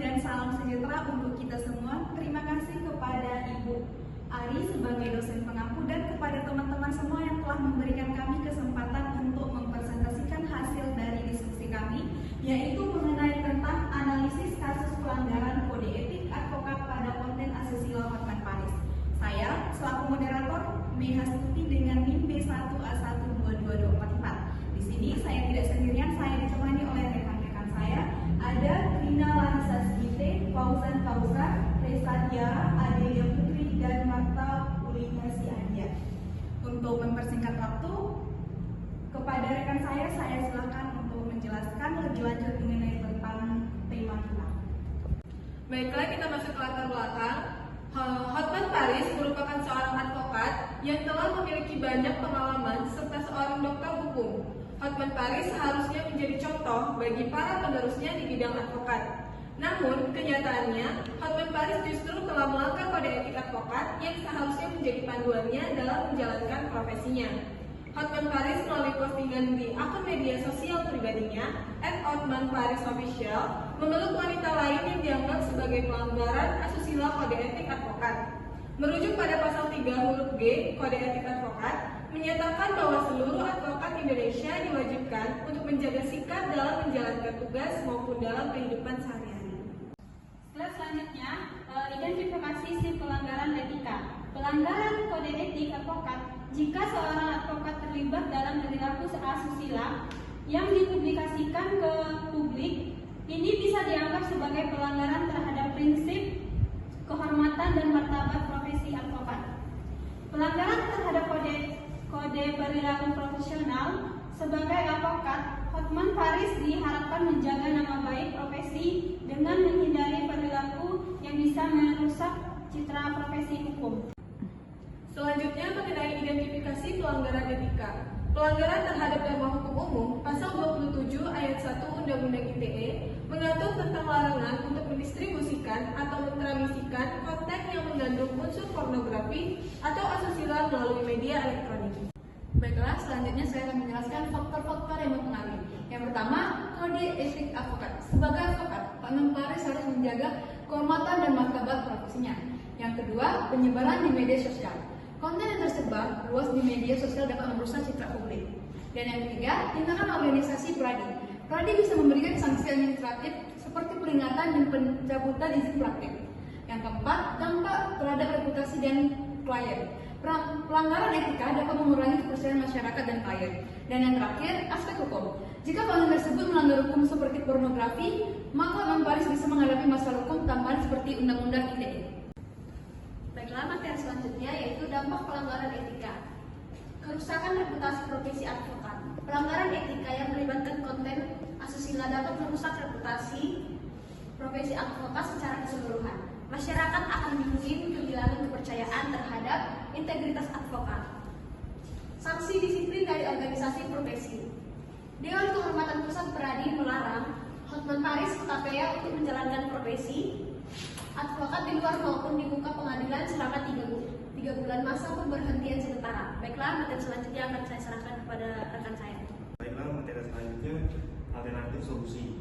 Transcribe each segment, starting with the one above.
dan salam sejahtera untuk kita semua. Terima kasih kepada Ibu Ari sebagai dosen pengampu dan kepada teman-teman semua yang telah memberikan kami kesempatan untuk mempresentasikan hasil dari diskusi kami, yaitu mengenai tentang analisis kasus pelanggaran kode etik advokat pada konten asusila Hotman Paris. Saya selaku moderator Mehastuti dengan NIM B1A12224. Di sini saya tidak sendirian, saya ditemani oleh rekan-rekan saya. Ada Rina Larissa Sigite, Fauzan Fauzan, Reza Diara, Adelia Putri, dan Marta Ulinasi Andia. Untuk mempersingkat waktu, kepada rekan saya silakan untuk menjelaskan lebih lanjut mengenai tentang tema kita. Baiklah, kita masuk ke latar belakang. Hotman Paris merupakan seorang advokat yang telah memiliki banyak pengalaman serta seorang dokter hukum. Hotman Paris seharusnya menjadi contoh bagi para penerusnya di bidang advokat. Namun, kenyataannya, Hotman Paris justru telah melanggar kode etik advokat yang seharusnya menjadi panduannya dalam menjalankan profesinya. Hotman Paris melalui postingan di akun media sosial pribadinya @hotmanparisofficial memeluk wanita lain yang dianggap sebagai pelanggaran asusila kode etik advokat. Merujuk pada pasal 3 huruf G kode etik advokat, menyatakan bahwa seluruh advokat Indonesia diwajibkan untuk menjaga sikap dalam menjalankan tugas maupun dalam kehidupan sehari-hari. Slide selanjutnya, identifikasi si pelanggaran etika. Pelanggaran kode etik advokat jika seorang advokat terlibat dalam perilaku asusila yang dipublikasikan ke publik, ini bisa dianggap sebagai pelanggaran terhadap prinsip kehormatan dan martabat profesi advokat. Pelanggaran terhadap kode perilaku profesional sebagai advokat, Hotman Paris diharapkan menjaga nama baik profesi dengan menghindari perilaku yang bisa merusak citra profesi hukum. Selanjutnya mengenai identifikasi pelanggaran etika. Pelanggaran terhadap norma hukum umum, pasal 27 ayat 1 Undang-Undang ITE mengatur tentang larangan untuk mendistribusikan atau mentransmisikan konten yang mengandung unsur pornografi atau asusila melalui media elektronik. Baiklah, selanjutnya saya akan menjelaskan faktor-faktor yang mempengaruhi. Yang pertama, kode etik advokat. Sebagai advokat, Hotman Paris harus menjaga kehormatan dan martabat profesinya. Yang kedua, penyebaran di media sosial. Konten yang tersebar luas di media sosial dapat merusak citra publik. Dan yang ketiga, tindakan organisasi Pradi. Pradi bisa memberikan sanksi administratif seperti peringatan dan pencabutan izin praktik. Yang keempat, dampak terhadap reputasi dan klien. Pelanggaran etika dapat mengurangi kepercayaan masyarakat dan klien. Dan yang terakhir, aspek hukum. Jika konten tersebut melanggar hukum seperti pornografi, maka Hotman Paris bisa menghadapi masalah hukum tambahan seperti Undang-Undang ITE. Baiklah, materi selanjutnya yaitu dampak pelanggaran etika. Kerusakan reputasi profesi advokat. Pelanggaran etika yang melibatkan konten asusila dapat merusak reputasi profesi advokat secara keseluruhan. Masyarakat akan mungkin kehilangan kepercayaan terhadap integritas advokat. Sanksi disiplin dari organisasi profesi. Dewan Kehormatan Pusat Pradi melarang Hotman Paris KPA untuk menjalankan profesi advokat di luar maupun di muka pengadilan selama 3 bulan masa pemberhentian sementara. Baiklah, materi selanjutnya akan saya serahkan kepada rekan saya. Baiklah, materi selanjutnya alternatif solusi.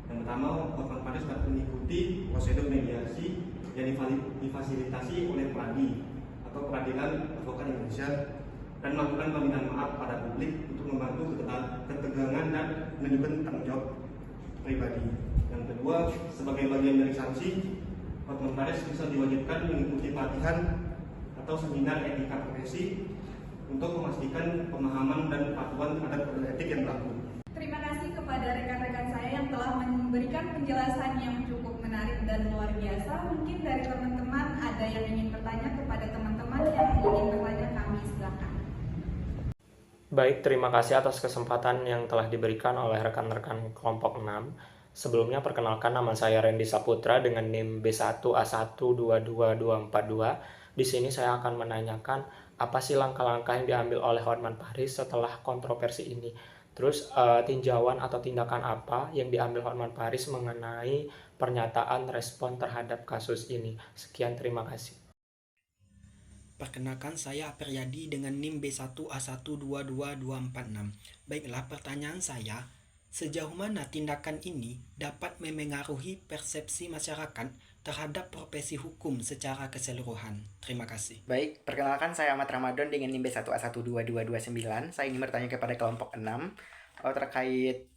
Yang pertama, Hotman Paris dapat mengikuti prosedur mediasi yang difasilitasi oleh Pradi atau Peradilan Advokat Indonesia dan melakukan permintaan maaf pada publik untuk membantu ketegangan dan menunjukkan tanggung jawab pribadi. Yang kedua, sebagai bagian dari sanksi, Hotman Paris bisa diwajibkan mengikuti pelatihan atau seminar etika profesi untuk memastikan pemahaman dan kepatuhan terhadap kode etik yang berlaku. Terima kasih kepada rekan-rekan saya yang telah memberikan penjelasan yang cukup menarik dan luar biasa. Mungkin dari teman-teman ada yang ingin bertanya kepada teman-teman yang ingin bertanya, kami silakan. Baik, terima kasih atas kesempatan yang telah diberikan oleh rekan-rekan kelompok 6. Sebelumnya perkenalkan, nama saya Randy Saputra dengan NIM B1A1222442. Di sini saya akan menanyakan apa sih langkah-langkah yang diambil oleh Hotman Paris setelah kontroversi ini. Terus tinjauan atau tindakan apa yang diambil Hotman Paris mengenai pernyataan respon terhadap kasus ini. Sekian, terima kasih. Perkenalkan, saya Apriyadi dengan NIM B1A1222446. Baiklah, pertanyaan saya, Sejauh mana tindakan ini dapat memengaruhi persepsi masyarakat terhadap profesi hukum secara keseluruhan? Terima kasih. Baik, perkenalkan saya Ahmad Ramadan dengan NIM B1A12229. Saya ingin bertanya kepada kelompok 6 terkait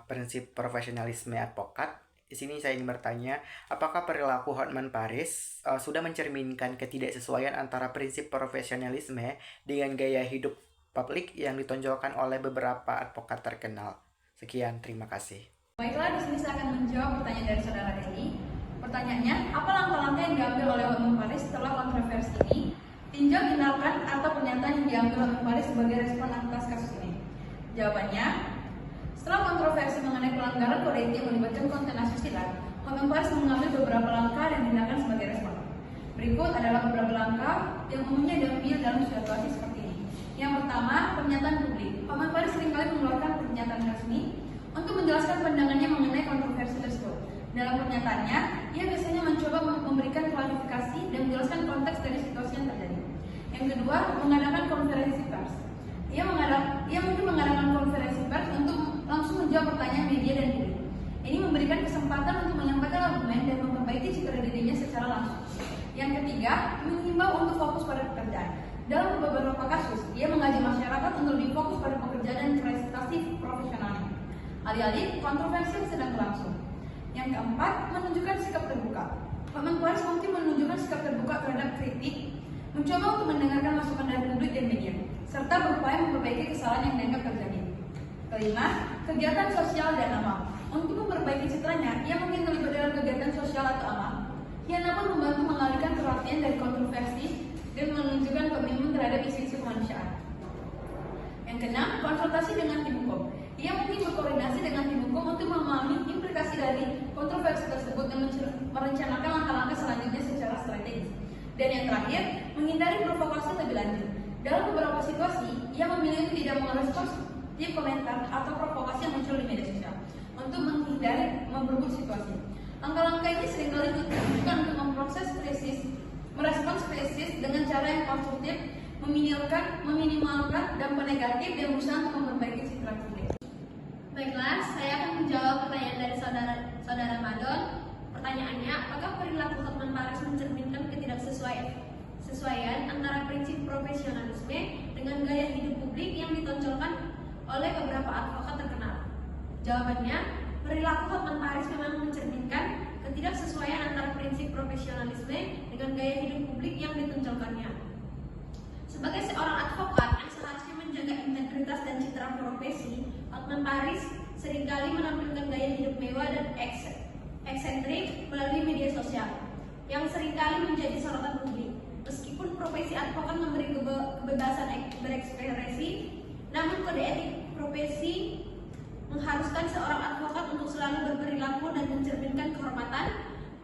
prinsip profesionalisme advokat. Di sini saya ingin bertanya, apakah perilaku Hotman Paris sudah mencerminkan ketidaksesuaian antara prinsip profesionalisme dengan gaya hidup publik yang ditonjolkan oleh beberapa advokat terkenal? Sekian, terima kasih. Baiklah, di sini saya akan menjawab pertanyaan dari saudara Deli. Pertanyaannya, apa langkah-langkah yang diambil oleh Hotman Paris setelah kontroversi ini? Tinjau tindakan atau pernyataan yang diambil Hotman Paris sebagai respon atas kasus ini. Jawabannya, setelah kontroversi mengenai pelanggaran kode etik yang melibatkan konten asusila, Hotman Paris mengambil beberapa langkah dan tindakan sebagai respon. Berikut adalah beberapa langkah yang umumnya diambil dalam situasi seperti ini. Yang pertama, pernyataan publik. Hotman Paris seringkali mengeluarkan pernyataan resmi untuk menjelaskan pandangannya mengenai kontroversi tersebut. Dalam pernyataannya, ia biasanya mencoba memberikan klarifikasi dan menjelaskan konteks dari situasi yang terjadi. Yang kedua, mengadakan konferensi pers. Ia mungkin mengadakan konferensi pers untuk langsung menjawab pertanyaan media dan publik. Ini memberikan kesempatan untuk menyampaikan argumen dan memperbaiki citra dirinya secara langsung. Yang ketiga, menghimbau untuk fokus pada pekerjaan. Dalam beberapa kasus, ia mengajak masyarakat untuk lebih fokus pada pekerjaan dan prestasi profesionalnya, alih-alih kontroversi yang sedang berlangsung. Yang keempat, menunjukkan sikap terbuka. Hotman Paris mungkin menunjukkan sikap terbuka terhadap kritik, mencoba untuk mendengarkan masukan dari publik dan media, serta berupaya memperbaiki kesalahan yang dianggap terjadi. Kelima, kegiatan sosial dan amal. Untuk memperbaiki citranya, ia mungkin terlibat dalam kegiatan sosial atau amal yang dapat membantu mengalihkan perhatian dari kontroversi dan menunjukkan komitmen terhadap isu-isu kemanusiaan. Yang keenam, konsultasi dengan tim hukum. Ia mungkin berkoordinasi dengan tim hukum untuk memahami implikasi dari kontroversi tersebut dan merencanakan langkah-langkah selanjutnya secara strategis. Dan yang terakhir, menghindari provokasi lebih lanjut. Dalam beberapa situasi, ia memilih untuk tidak merespons di komentar atau provokasi yang muncul di media sosial untuk menghindari memperburuk situasi. Langkah-langkah ini seringkali ditujukan untuk merespons krisis dengan cara yang konstruktif, meminimalkan dampak negatif dan berusaha untuk memperbaiki citra publik. Baiklah, saya akan menjawab pertanyaan dari saudara Madon. Pertanyaannya, apakah perilaku Hotman Paris mencerminkan ketidaksesuaian antara prinsip profesionalisme dengan gaya hidup publik yang ditonjolkan oleh beberapa advokat terkenal? Jawabannya, perilaku Hotman Paris memang mencerminkan ketidaksesuaian antara prinsip profesionalisme dengan gaya hidup publik yang ditonjolkannya. Sebagai seorang advokat yang seharusnya menjaga integritas dan citra profesi, Hotman Paris seringkali menampilkan gaya hidup mewah dan eksentrik melalui media sosial, yang seringkali menjadi sorotan publik. Meskipun profesi advokat memberi kebebasan berekspresi, namun kode etik profesi mengharuskan seorang advokat untuk selalu berperilaku dan mencerminkan kehormatan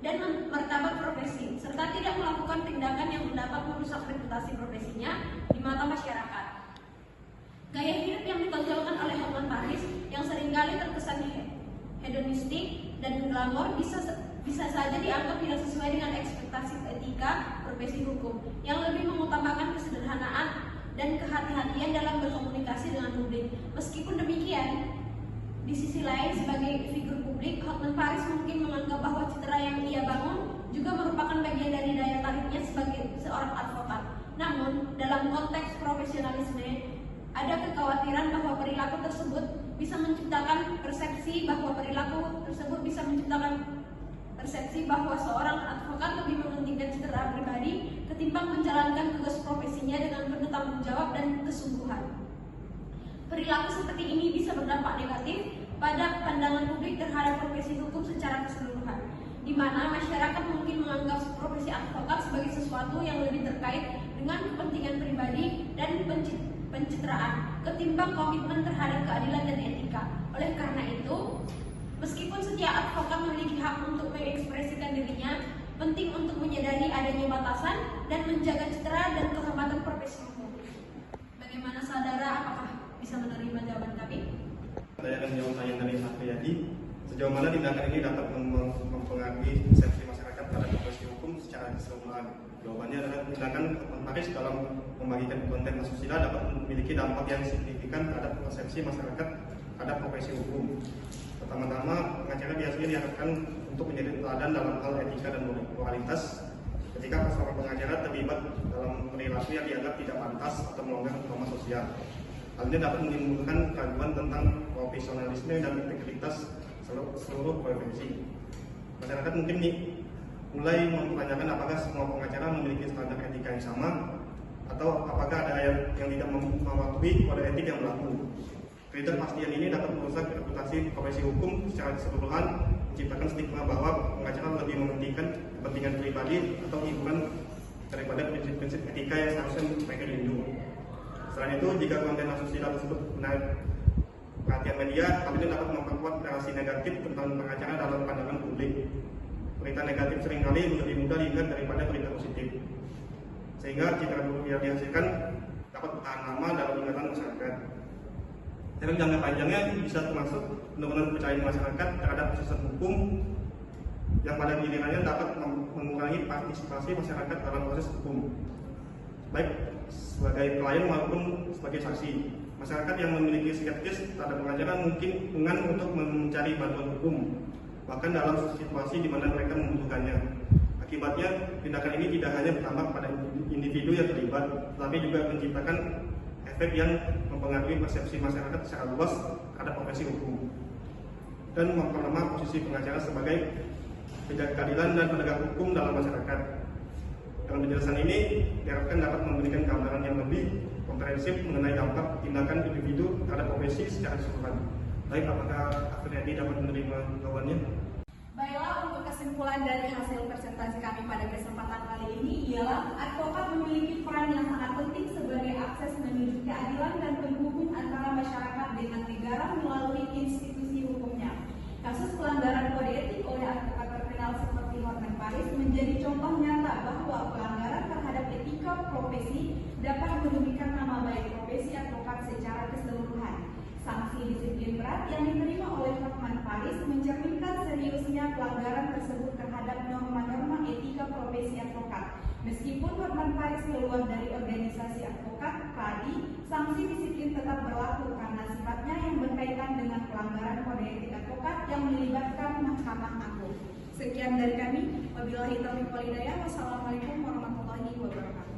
dan martabat profesi, serta tidak melakukan tindakan yang dapat merusak reputasi profesinya di mata masyarakat. Gaya hidup yang ditonjolkan oleh Hotman Paris yang seringkali terkesan hedonistik dan glamor bisa saja dianggap tidak sesuai dengan ekspektasi etika profesi hukum yang lebih mengutamakan kesederhanaan dan kehati-hatian dalam berkomunikasi dengan publik. Meskipun demikian, di sisi lain, sebagai figur publik, Hotman Paris mungkin menganggap bahwa citra yang ia bangun juga merupakan bagian dari daya tariknya sebagai seorang advokat. Namun, dalam konteks profesionalisme, ada kekhawatiran bahwa perilaku tersebut bisa menciptakan persepsi bahwa seorang advokat lebih mementingkan citra pribadi ketimbang menjalankan tugas profesinya dengan penuh tanggung jawab dan kesungguhan. Perilaku seperti ini bisa berdampak negatif pada pandangan publik terhadap profesi hukum secara keseluruhan, di mana masyarakat mungkin menganggap profesi advokat sebagai sesuatu yang lebih terkait dengan kepentingan pribadi dan pencitraan ketimbang komitmen terhadap keadilan dan etika. Oleh karena itu, meskipun setiap advokat memiliki hak untuk mengekspresikan dirinya, penting untuk menyadari adanya batasan dan menjaga citra dan kehormatan profesi hukum. Bagaimana saudara, apakah bisa menerima jawaban kami? Saya akan menjawab pertanyaan dari Pak Priyadi. Sejauh mana tindakan ini dapat mempengaruhi persepsi masyarakat terhadap profesi hukum secara keseluruhan? Jawabannya adalah tindakan Hotman Paris dalam membagikan konten asusila dapat memiliki dampak yang signifikan terhadap persepsi masyarakat terhadap profesi hukum. Pertama-tama, pengacara biasanya diharapkan untuk menjadi teladan dalam hal etika dan moralitas ketika seorang pengacara terlibat dalam perilaku yang dianggap tidak pantas atau melanggar norma sosial. Hal ini dapat menimbulkan keraguan tentang profesionalisme dan integritas seluruh profesi. Masyarakat mungkin mulai mempertanyakan apakah semua pengacara memiliki standar etika yang sama atau apakah ada yang tidak mematuhi kode etik yang berlaku. Ketidakpastian ini dapat merusak reputasi profesi hukum secara keseluruhan, menciptakan stigma bahwa pengacara lebih mementingkan kepentingan pribadi atau hiburan daripada prinsip-prinsip etika yang seharusnya mereka dilindungi. Selain itu, jika konten asusila tersebut menarik perhatian media, hal ini dapat memperkuat narasi negatif tentang pengacara dalam pandangan publik. Berita negatif seringkali lebih mudah diingat daripada berita positif, sehingga citra buruk yang dihasilkan dapat bertahan lama dalam ingatan masyarakat. Dalam jangka panjangnya bisa termasuk penurunan kepercayaan masyarakat terhadap proses hukum yang pada gilirannya dapat mengurangi partisipasi masyarakat dalam proses hukum, baik sebagai klien maupun sebagai saksi. Masyarakat yang memiliki skeptis terhadap pengacara mungkin enggan untuk mencari bantuan hukum, bahkan dalam situasi di mana mereka membutuhkannya. Akibatnya, tindakan ini tidak hanya berdampak pada individu yang terlibat, tetapi juga menciptakan efek yang mempengaruhi persepsi masyarakat secara luas terhadap profesi hukum dan memperlemah posisi pengacara sebagai penjaga keadilan dan penegak hukum dalam masyarakat. Dengan penjelasan ini diharapkan dapat memberikan gambaran yang lebih komprehensif mengenai dampak tindakan individu terhadap profesi secara keseluruhan. Baik, apakah Afriyadi dapat menerima jawabannya? Baiklah, untuk kesimpulan dari hasil presentasi kami pada kesempatan kali ini ialah advokat memiliki peran yang sangat penting sebagai akses menuju keadilan dan penghubung antara masyarakat dengan negara melalui institusi hukumnya. Kasus pelanggaran kode etik oleh advokat terkenal seperti Hotman Paris menjadi contoh nyata bahwa pelanggaran terhadap etika profesi dapat merugikan nama baik profesi advokat secara keseluruhan. Sanksi disiplin berat yang diterima oleh Hotman Paris mencerminkan seriusnya pelanggaran tersebut terhadap norma-norma etika profesi advokat. Meskipun Hotman Paris keluar dari organisasi advokat, tadi sanksi disiplin tetap berlaku karena sifatnya yang berkaitan dengan pelanggaran kode etik advokat yang melibatkan Mahkamah Agung. Sekian dari kami. Wabillahi taufiq wal hidayah. Wassalamualaikum warahmatullahi wabarakatuh.